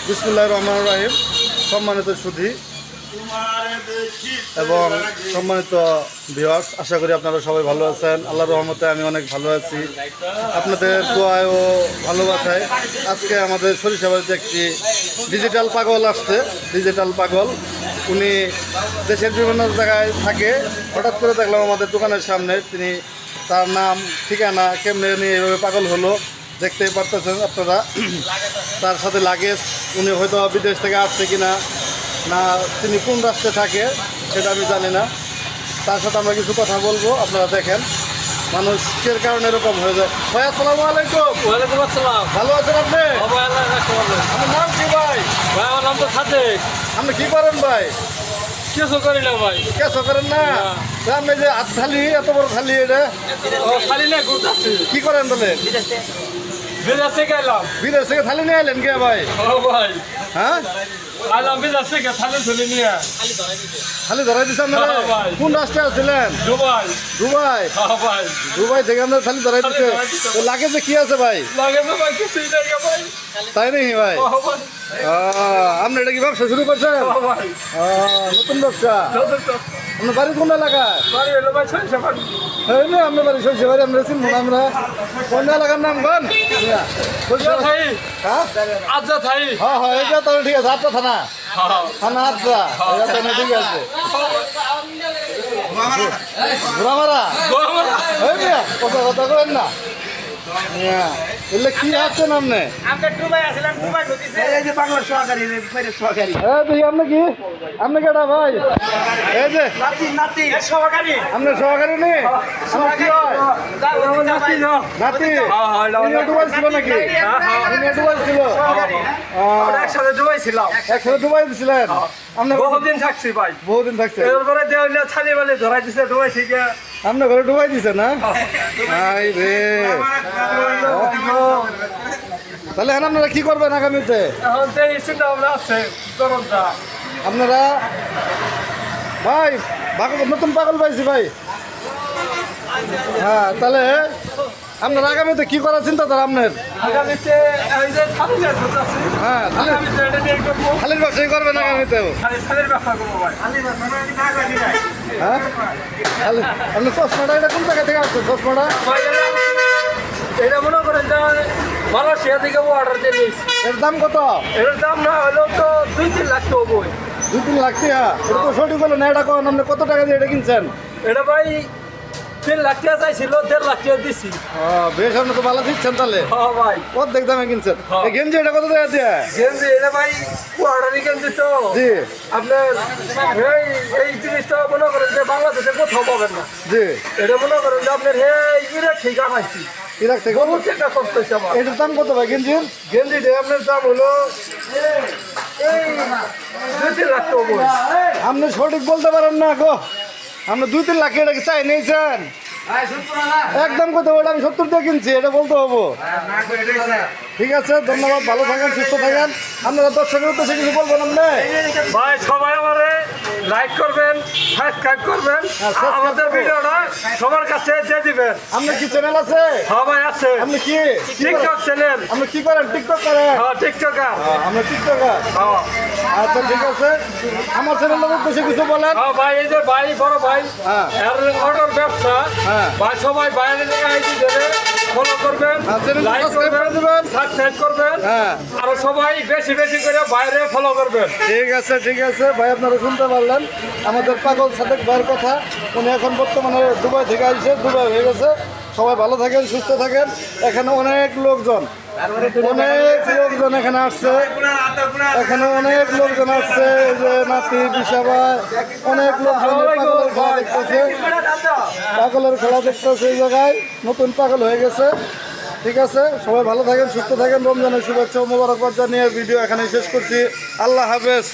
বিসমিল্লাহির রহমানির রহিম। সম্মানিত সুধী এবং সম্মানিত ভিউয়ার্স, আশা করি আপনারা সবাই ভালো আছেন। আল্লাহর রহমতে আমি অনেক ভালো আছি। আপনাদের দোয়ায় ও ভালোবাসায় আজকে আমাদের সরিষাবাড়িতে একটি ডিজিটাল পাগল আসছে। ডিজিটাল পাগল, উনি দেশের বিভিন্ন জায়গায় থাকে। হঠাৎ করে দেখলাম আমাদের দোকানের সামনে। তিনি তার নাম ঠিকানা কেমনে নিয়ে এইভাবে পাগল হলো দেখতেই পারতেছেন আপনারা। তার সাথে লাগেজ, উনি হয়তো বিদেশ থেকে আসছে কিনা, না তিনি কোন রাষ্ট্রে থাকে সেটা আমি জানি না। তার সাথে আমরা কিছু কথা বলবো, আপনারা দেখেন মানুষের কারণে এরকম হয়ে যায়। ভাই আসসালামু আলাইকুম। ওয়ালাইকুম আসসালাম। ভালো আছেন আপনি? আমার নাম কি ভাই? আমার নাম তো সাদেক। আপনি কি করেন ভাই? কিছু করি না ভাই। কেসো করেন না? আপনি যে হাত থালি, এত বড় থালি, এটা খালি না ঘুরতেছি। কি করেন বলে? বিদেশ থেকে এলাম। বিদেশ থেকে থালি নিয়ে এলেন কে ভাই? ও ভাই, হ্যাঁ, আলাম বিদেশ থেকে থালি ধুলি নিয়ে। খালি ধরাই দিচ্ছেন না? হ্যাঁ ভাই। কোন রাষ্ট্রে আছিলেন? দুবাই। দুবাই? ভাই দুবাই থেকে আমরা খালি ধরাই দিচ্ছে। তো লাগে যে কি আছে ভাই? লাগে তো ভাই কিছুই নাই ভাই। তাই নাকি ভাই? ভাই আপনি এটা কি ব্যবসা শুরু করছেন? ভাই নতুন ব্যবসা? আপনার বাড়ি কোন এলাকায়? বাড়ি এলো ভাই ছয়শো বাড়ি। এই না, আপনার বাড়ি সরষে বাড়ি আমরা চিনব না। আমরা কোন এলাকার নাম কোন? থাই হ্যাঁ আজ্জা থাই। হ্যাঁ হ্যাঁ, এটা তাহলে ঠিক আছে। আটটা থানা, থানা আটটা, এটা তাহলে ঠিক আছে। ঘোরামারা এই মিয়া, কথা কথা করেন না মিয়া। এলে কি আসছেন আপনি? আমরা দুবাই আসলাম, দুবাই ঢুকিছে এই যে বাংলা সহকারী সহকারী। দেখি আপনি কি, আপনি কেটা ভাই? এই যে নাতি নাতি সহকারী। আপনার সহকারী নেই? আপনার কি হয়? নাতি? ইনি দুবাই ছিল নাকি? ইনি দুবাই ছিল? একসাথে দুবাই ছিলাম। একসাথে দুবাই ছিলেন? আপনার বহুদিন থাকছি ভাই। বহুদিন থাকছে? এরপরে দেওয়ালে ছালি বালি ধরাই দিছে দুবাই থেকে। আপনার ঘরে ডুবাই দিছে না? আই রে, তাহলে এখন আপনারা কি করবেন আগামীতে? এখন তো এই চিন্তা ভাবনা আছে গরমটা। আপনারা ভাই নতুন পাগল পাইছি ভাই। হ্যাঁ, তাহলে আপনারা আগামীতে কি করার চিন্তা তার আপনার? আগামীতে এই যে ছালি ধরতেছি। হ্যাঁ, আগামীতে এটা নিয়ে করবো। খালির ব্যবসায়ী করবেন আগামীতেও? ছালির ব্যবসা করবো ভাই। হ্যাঁ, আপনার চশমাটা এটা কোন জায়গা থেকে আসছে? চশমাটা ভাই এটা মনে করেন যে মালয়েশিয়া থেকে অর্ডার দিয়ে নিয়েছি। এর দাম কত? এটার দাম না হলেও তো 2-3 লাখ তো হবই। 2-3 লাখ টাকা? এটা তো সঠিক হলো না। এটা কোন আপনি কত টাকা দিয়ে এটা কিনছেন? এটা ভাই 3 লাখ টাকা চাইছিল, 1.5 লাখ টাকা দিছি। বেশ, আপনি তো ভালো দিচ্ছেন তাহলে। হ্যাঁ ভাই। অর্ধেক দামে কিনছেন। হ্যাঁ। এই গেঞ্জি এটা কত টাকা দিয়ে? গেঞ্জি এটা ভাই অর্ডারই গেঞ্জি তো। জি আপনার এই জিনিসটা মনে করেন যে বাংলাদেশে কোথাও পাবেন না। জি, এটা মনে করেন যে আপনার ইরাক থেকে আনাইছি। ইরাক থেকে? বহুত টাকা খরচ হয়েছে আমার। এটার দাম কত ভাই গেঞ্জির? গেঞ্জিটা আপনার দাম হলো এই 2-3 লাখ টাকা হবই। আপনি সঠিক বলতে পারেন না গো। আপনি 2-3 লাখ এটাকে চাই নিয়েছেন? একদম কত? ওটা আমি 70 দিয়ে কিনছি, এটা বলতে হবো। ঠিক আছে, ধন্যবাদ। ভালো থাকেন, সুস্থ থাকেন। আপনারা দর্শকের উদ্দেশ্যে কিছু বলবেন আপনি? ভাই সবাই আমারে লাইক করবেন, সাবস্ক্রাইব করবেন, subscribe আমাদের করবো। ভিডিওটা সবার কাছে দিয়ে দিবেন। আপনার কি চ্যানেল আছে? সবাই আছে আপনি কি টিকটক চ্যানেল। আপনি কি করেন? টিকটক করেন? হ্যাঁ টিকটকার। আমরা টিকটকার। হ্যাঁ আচ্ছা ঠিক আছে, আমার চ্যানেলের উদ্দেশ্যে কিছু বলেন। হ্যাঁ ভাই, এই যে ভাই বড় ভাই হ্যাঁ। এর অর্ডার ব্যবসা। হ্যাঁ। ভাই সবাই বাইরে থেকে আইডি দেবে, ফলো করবেন, হ্যাঁ, চ্যানেলটা লাইক subscribe করবেন, করে দিবেন। সাবস্ক্রাইব করবেন। হ্যাঁ। আর সবাই বেশি বেশি করে বাইরে ফলো করবেন। ঠিক আছে ঠিক আছে ভাই, আপনারা শুনতে পারলেন আমাদের পাগল সাদেক ভাইয়ের কথা। উনি এখন বর্তমানে দুবাই থেকে আসছে, দুবাই হয়ে গেছে। সবাই ভালো থাকেন, সুস্থ থাকেন। এখানে অনেক লোকজন এখানে আসছে। এখানে অনেক লোকজন আসছে, এই যে নাতি বিশাবাই, অনেক লোকজন পাগলের খেলা দেখতেছে। পাগলের খেলা দেখতেছে এই জায়গায়, নতুন পাগল হয়ে গেছে। ঠিক আছে, সবাই ভালো থাকেন, সুস্থ থাকেন। রমজানের শুভেচ্ছা ও মোবারকবাদ জানিয়ে ভিডিও এখানে শেষ করছি। আল্লাহ হাফেজ।